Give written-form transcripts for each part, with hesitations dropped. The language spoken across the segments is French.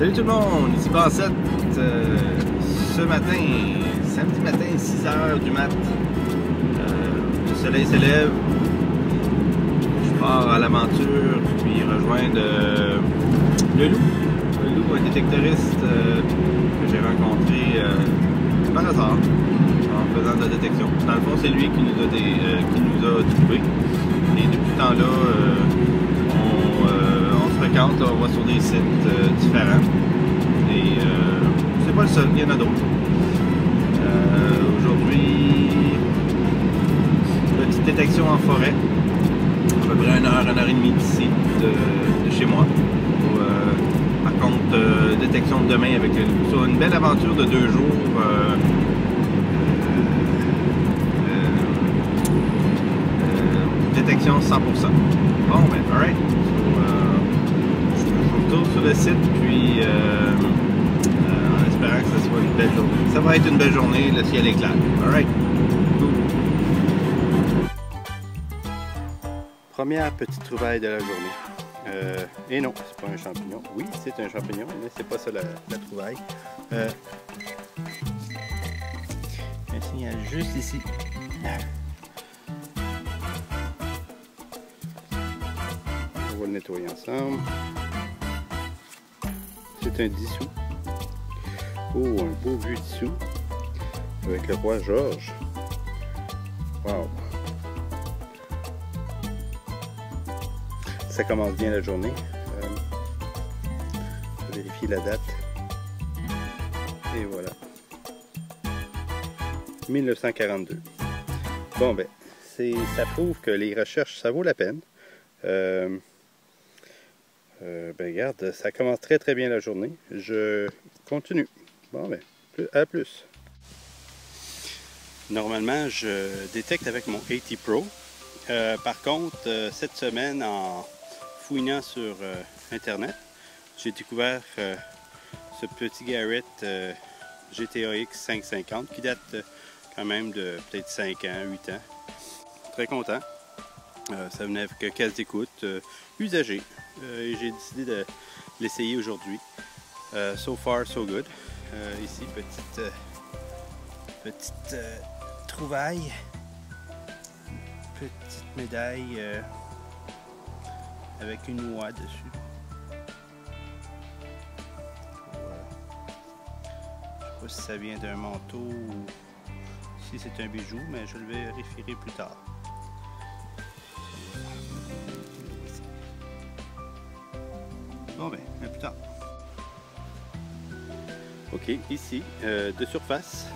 Salut tout le monde, ici Bassette. Ce matin, samedi matin, 6h du mat. Le soleil s'élève. Je pars à l'aventure, puis rejoindre le loup. Le loup, un détectoriste que j'ai rencontré par hasard en faisant de la détection. Dans le fond, c'est lui qui nous a trouvés. Et depuis ce temps-là, on se fréquente, on va sur des sites différents. Et c'est pas le seul, il y en a d'autres. Aujourd'hui, petite détection en forêt. À peu près 1 heure et demie d'ici, de chez moi. Par contre, détection de demain avec le loup. Sur une belle aventure de 2 jours. Détection 100%. Bon, ben, alright. Je retourne sur le site, puis en espérant que ce soit une belle journée. Ça va être une belle journée, le ciel est clair. Alright. Cool. Première petite trouvaille de la journée. Et non, c'est pas un champignon. Oui, c'est un champignon, mais c'est pas ça la trouvaille. Un signal juste ici. On va le nettoyer ensemble. C'est un dissous. Oh, un beau vieux dissous. Avec le roi George. Wow! Ça commence bien la journée. Je vais vérifier la date. Et voilà. 1942. Bon ben, ça prouve que les recherches, ça vaut la peine. Ben regarde, ça commence très bien la journée. Je continue. Bon ben, à plus. Normalement, je détecte avec mon AT Pro. Par contre, cette semaine, en fouinant sur Internet, j'ai découvert ce petit Garrett GTAX 550 qui date quand même de peut-être 5 ans, 8 ans. Très content. Ça venait avec casse d'écoute usagée. Et j'ai décidé de l'essayer aujourd'hui. So far, so good. Ici, petite trouvaille. Petite médaille avec une oie dessus. Je sais pas si ça vient d'un manteau ou si c'est un bijou, mais je le vérifierai plus tard. Bon ben, à plus tard. Ok, ici, de surface,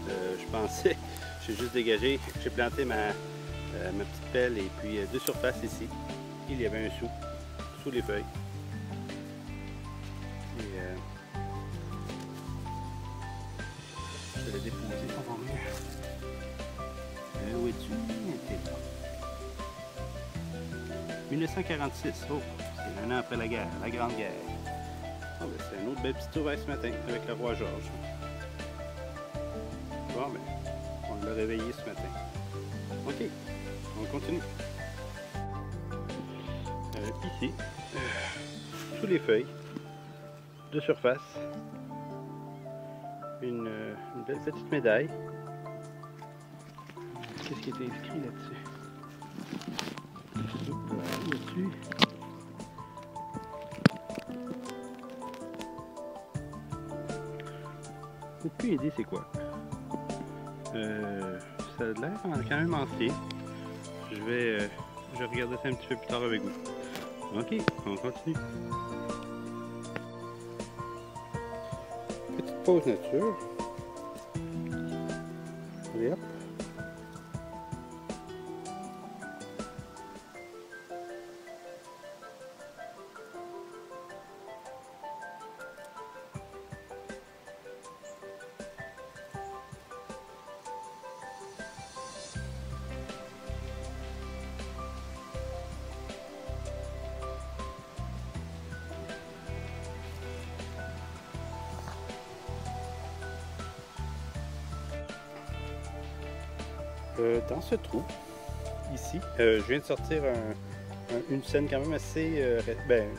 je pensais, j'ai juste dégagé, j'ai planté ma petite pelle et puis de surface ici, il y avait un sous les feuilles. Et je vais le déposer, on va voir. Où es-tu? Okay, là. 1946, oh, c'est 1 an après la guerre, la Grande Guerre. Oh, ben, c'est une autre belle petite trouvaille ce matin avec le roi George. Bon, ben, on l'a réveillé ce matin. Ok, on continue. Ici, sous les feuilles, de surface, une belle petite médaille. Qu'est-ce qui est inscrit là-dessus? Là-dessus. Aucune idée c'est quoi. Ça a l'air quand même ancien. Je vais regarder ça un petit peu plus tard avec vous. Ok, on continue. Petite pause nature. Allez hop. Dans ce trou, ici, je viens de sortir une scène quand même assez...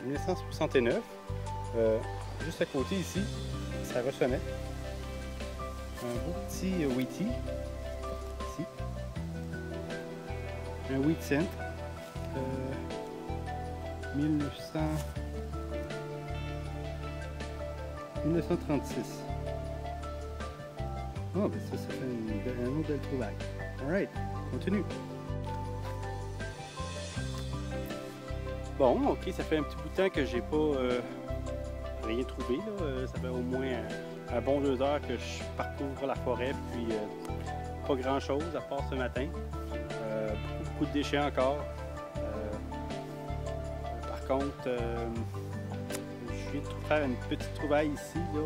1969. juste à côté ici, ça ressonnait. Un beau petit Wheatie, ici. Un Wheat Cent, 1936. Oh, ben ça fait un autre belle trouvaille. Alright, continue. Bon, ok, ça fait un petit bout de temps que j'ai pas rien trouvé. Là. Ça fait au moins un bon 2 heures que je parcours la forêt, puis pas grand chose à part ce matin. Beaucoup de déchets encore. Par contre, je viens de faire une petite trouvaille ici là,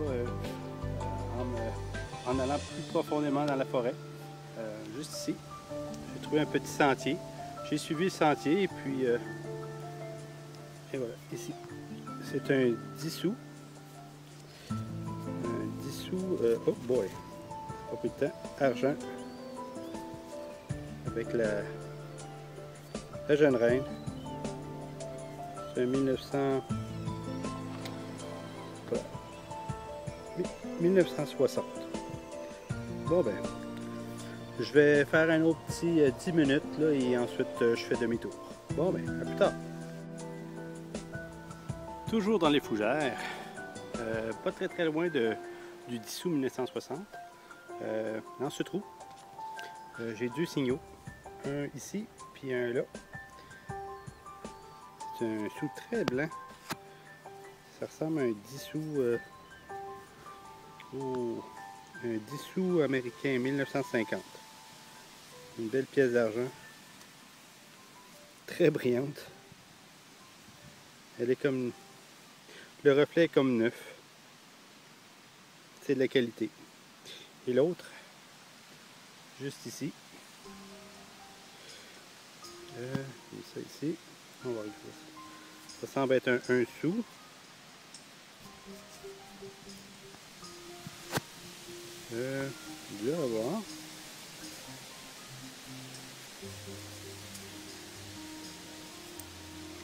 en allant plus profondément dans la forêt. Juste ici, j'ai trouvé un petit sentier. J'ai suivi le sentier et puis et voilà, ici. C'est un 10 sous. Un 10 sous, oh boy, pas plus de temps, argent. Avec la jeune reine. C'est un 1960. Bon ben, je vais faire un autre petit 10 minutes là, et ensuite je fais demi-tour. Bon ben, à plus tard. Toujours dans les fougères, pas très loin du 10 sous 1960. Dans ce trou, j'ai 2 signaux. Un ici, puis un là. C'est un sou très blanc. Ça ressemble à un 10 sous, un 10 sous américain 1950. Une belle pièce d'argent. Très brillante. Elle est comme... Le reflet est comme neuf. C'est de la qualité. Et l'autre, juste ici. Ça ici. On va regarder ça. Ça semble être un sou. Dur à voir.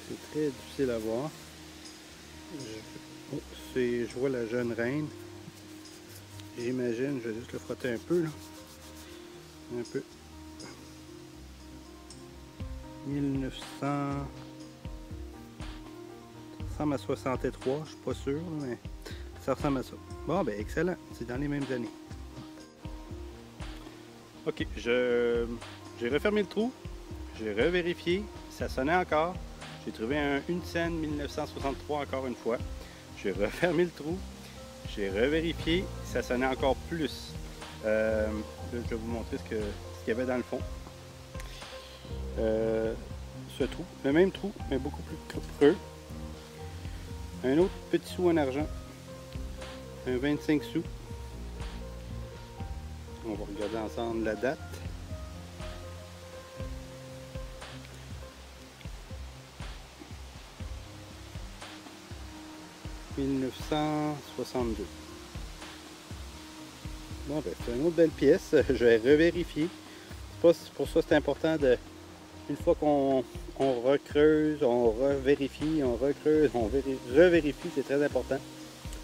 C'est très difficile à voir. Je vois la jeune reine. J'imagine, je vais juste le frotter un peu. Là. Un peu. 1900. Ça ressemble à 63, je suis pas sûr, mais ça ressemble à ça. Bon, ben excellent. C'est dans les mêmes années. Ok, j'ai refermé le trou. J'ai revérifié. Ça sonnait encore. J'ai trouvé une scène 1963 encore une fois. J'ai refermé le trou. J'ai revérifié. Ça sonnait encore plus. Là, je vais vous montrer ce qu'il y avait dans le fond. Ce trou, le même trou, mais beaucoup plus creux. Un autre petit sou en argent. Un 25 sous. On va regarder ensemble la date. « 1962. » Bon, ben, c'est une autre belle pièce. Je vais revérifier. Pour ça, c'est important de... Une fois qu'on recreuse, on revérifie, on recreuse, on revérifie, c'est très important.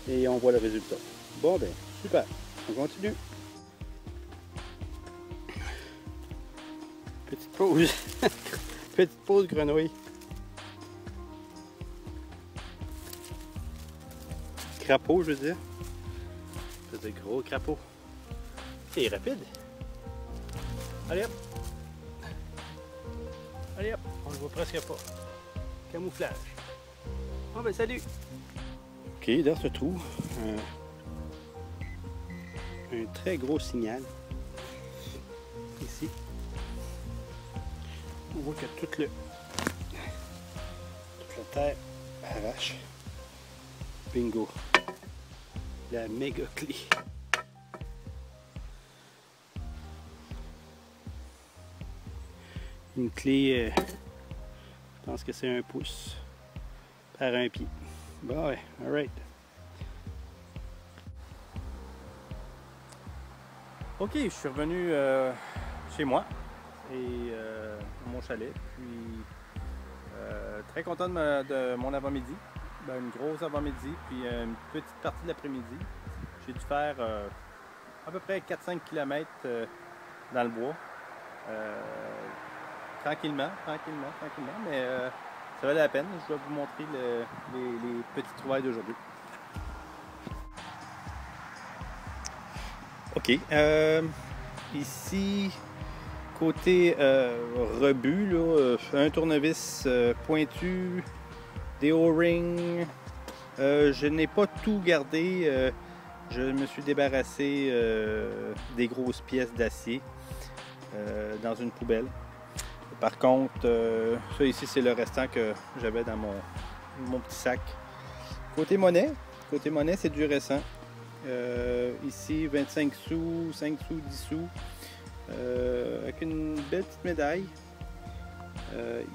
Et on voit le résultat. Bon, ben, super. On continue. Petite pause. Petite pause grenouille. Crapaud, je veux dire. C'est un gros crapaud. C'est rapide. Allez hop. Allez hop. On le voit presque pas. Camouflage. Oh ben salut. Ok, dans ce trou, un très gros signal. Ici. On voit que toute la terre arrache. Bingo. La méga clé. Une clé, je pense que c'est 1 pouce par 1 pied. Bon, ouais, alright. Ok, je suis revenu chez moi et mon chalet. Puis très content de mon avant-midi. une grosse avant-midi, puis une petite partie de l'après-midi. J'ai dû faire à peu près 4-5 km dans le bois. Tranquillement, mais ça valait la peine. Je vais vous montrer les petites trouvailles d'aujourd'hui. Ok, ici, côté rebut, là, un tournevis pointu, des O-rings. Je n'ai pas tout gardé. Je me suis débarrassé des grosses pièces d'acier dans une poubelle. Par contre, ça ici, c'est le restant que j'avais dans mon petit sac. Côté monnaie, c'est du récent. Ici, 25 sous, 5 sous, 10 sous. Avec une belle petite médaille.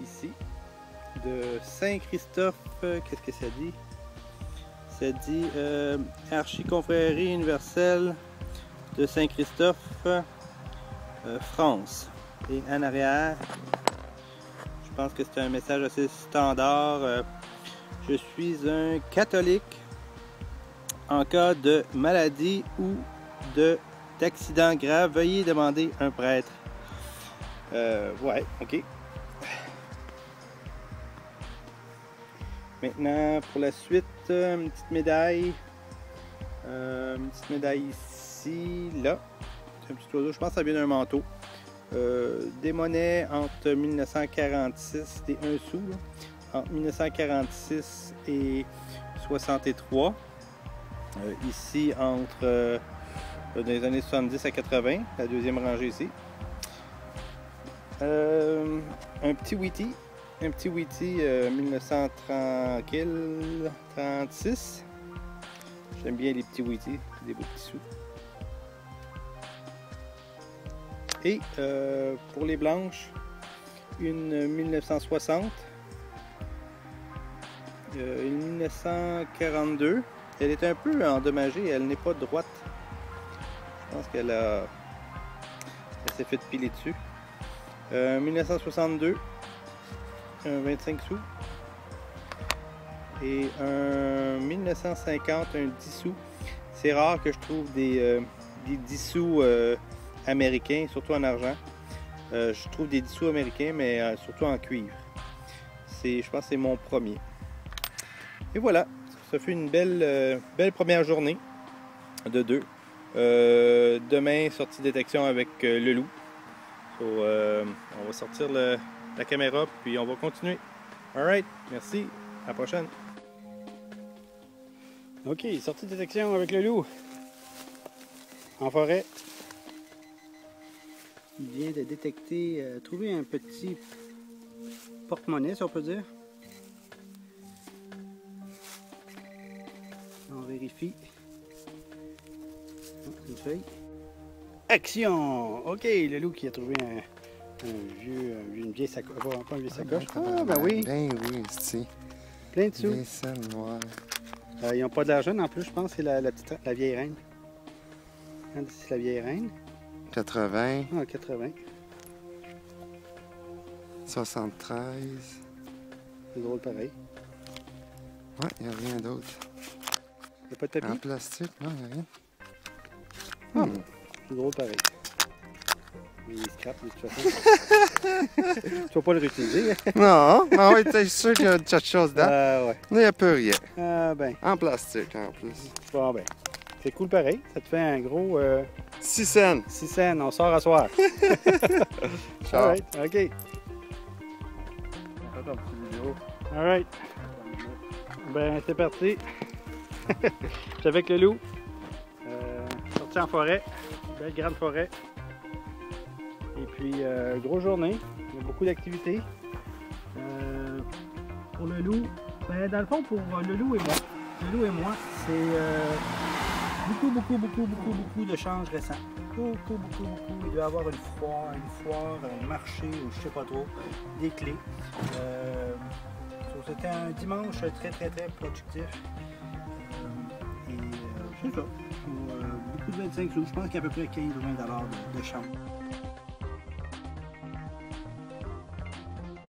Ici, de Saint-Christophe. Qu'est-ce que ça dit? Ça dit Archiconfrérie universelle de Saint-Christophe, France. Et en arrière, je pense que c'est un message assez standard. Je suis un catholique. En cas de maladie ou d'accident grave, veuillez demander un prêtre. Ouais, ok. Maintenant, pour la suite, une petite médaille. Une petite médaille ici, là. C'est un petit oiseau, je pense que ça vient d'un manteau. Des monnaies entre 1946, des 1 sou, là, entre 1946 et 63. Ici, entre dans les années 70 à 80, la deuxième rangée ici. Un petit Wheatie. Un petit Wheatie 1936. J'aime bien les petits Wheatie, des beaux petits sous. Et pour les blanches, une 1960, une 1942. Elle est un peu endommagée, elle n'est pas droite. Je pense qu'elle s'est fait piler dessus. 1962, un 25 sous. Et un 1950, un 10 sous. C'est rare que je trouve des 10 sous américains, surtout en argent. Je trouve des 10 sous américains, mais surtout en cuivre. Je pense que c'est mon premier. Et voilà, ça fait une belle première journée de 2. Demain, sortie détection avec le loup. On va sortir la caméra, puis on va continuer. Alright, merci, à la prochaine. Ok, sortie de détection avec le loup. En forêt. Il vient de détecter, trouver un petit porte-monnaie, si on peut dire. On vérifie. Une feuille. Action! Ok, le loup qui a trouvé une vieille sacoche. Pas une vieille sacoche. Ah, ben oui. Ben oui, c'est Plein de sous. des scènes noires. Ils n'ont pas d'argent en plus, je pense. C'est la vieille reine. C'est la vieille reine. 80. Ah, 80. 73. C'est drôle pareil. Ouais, il n'y a rien d'autre. Il n'y a pas de papier? En plastique, non, il n'y a rien. C'est drôle pareil. Il est scrap de toute façon. Tu vas pas le réutiliser? Non, mais oui, t'es sûr qu'il y a quelque chose dedans. Ouais. Il n'y a peu rien. Ah ben. En plastique, en plus. Bon ben. C'est cool pareil. Ça te fait un gros... 6 cents. 6 cents. On sort à soir. Ciao. Alright, ok. On fait ton petit vidéo. Alright. Ben, c'est parti. Je suis avec le loup. Sorti en forêt. Belle grande forêt. Et puis, grosse journée. Il y a beaucoup d'activités. Pour le loup, ben, dans le fond, pour le loup et moi, c'est beaucoup de changes récents. Beaucoup. Il doit y avoir une foire, un marché, ou je sais pas trop, des clés. C'était un dimanche très productif. Et c'est ça. Pour beaucoup de 25 sous, je pense qu'il y a à peu près 15 ou 20 $ de chambre.